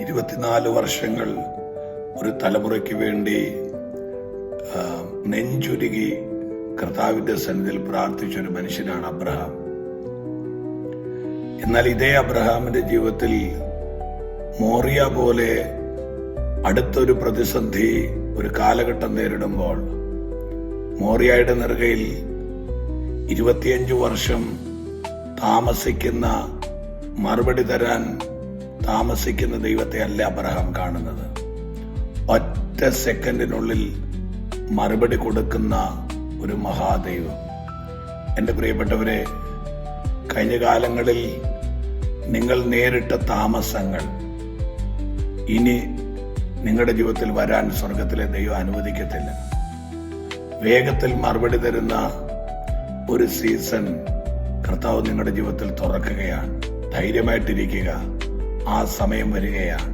24 വർഷങ്ങൾ ഒരു തലമുറയ്ക്ക് വേണ്ടി നെഞ്ചുരുകി കർത്താവിന്റെ സന്നിധിയിൽ പ്രാർത്ഥിച്ച ഒരു മനുഷ്യനാണ് അബ്രഹാം. എന്നാൽ ഇതേ അബ്രഹാമിന്റെ ജീവിതത്തിൽ മോറിയ പോലെ അടുത്തൊരു പ്രതിസന്ധി, ഒരു കാലഘട്ടം നേരിടുമ്പോൾ മോറിയയുടെ നെറുകയിൽ 25 വർഷം താമസിക്കുന്ന, മറുപടി തരാൻ താമസിക്കുന്ന ദൈവത്തെ അല്ല അബ്രഹാം കാണുന്നത്. ഒറ്റ സെക്കൻഡിനുള്ളിൽ മറുപടി കൊടുക്കുന്ന ഒരു മഹാദൈവം. എൻ്റെ പ്രിയപ്പെട്ടവരെ, കഴിഞ്ഞ കാലങ്ങളിൽ നിങ്ങൾ നേരിട്ട താമസങ്ങൾ ഇനി നിങ്ങളുടെ ജീവിതത്തിൽ വരാൻ സ്വർഗത്തിലെ ദൈവം അനുവദിക്കത്തില്ല. വേഗത്തിൽ മറുപടി തരുന്ന ഒരു സീസൺ കർത്താവ് നിങ്ങളുടെ ജീവിതത്തിൽ തുറക്കുകയാണ്. ധൈര്യമായിട്ടിരിക്കുക, ആ സമയം വരികയാണ്.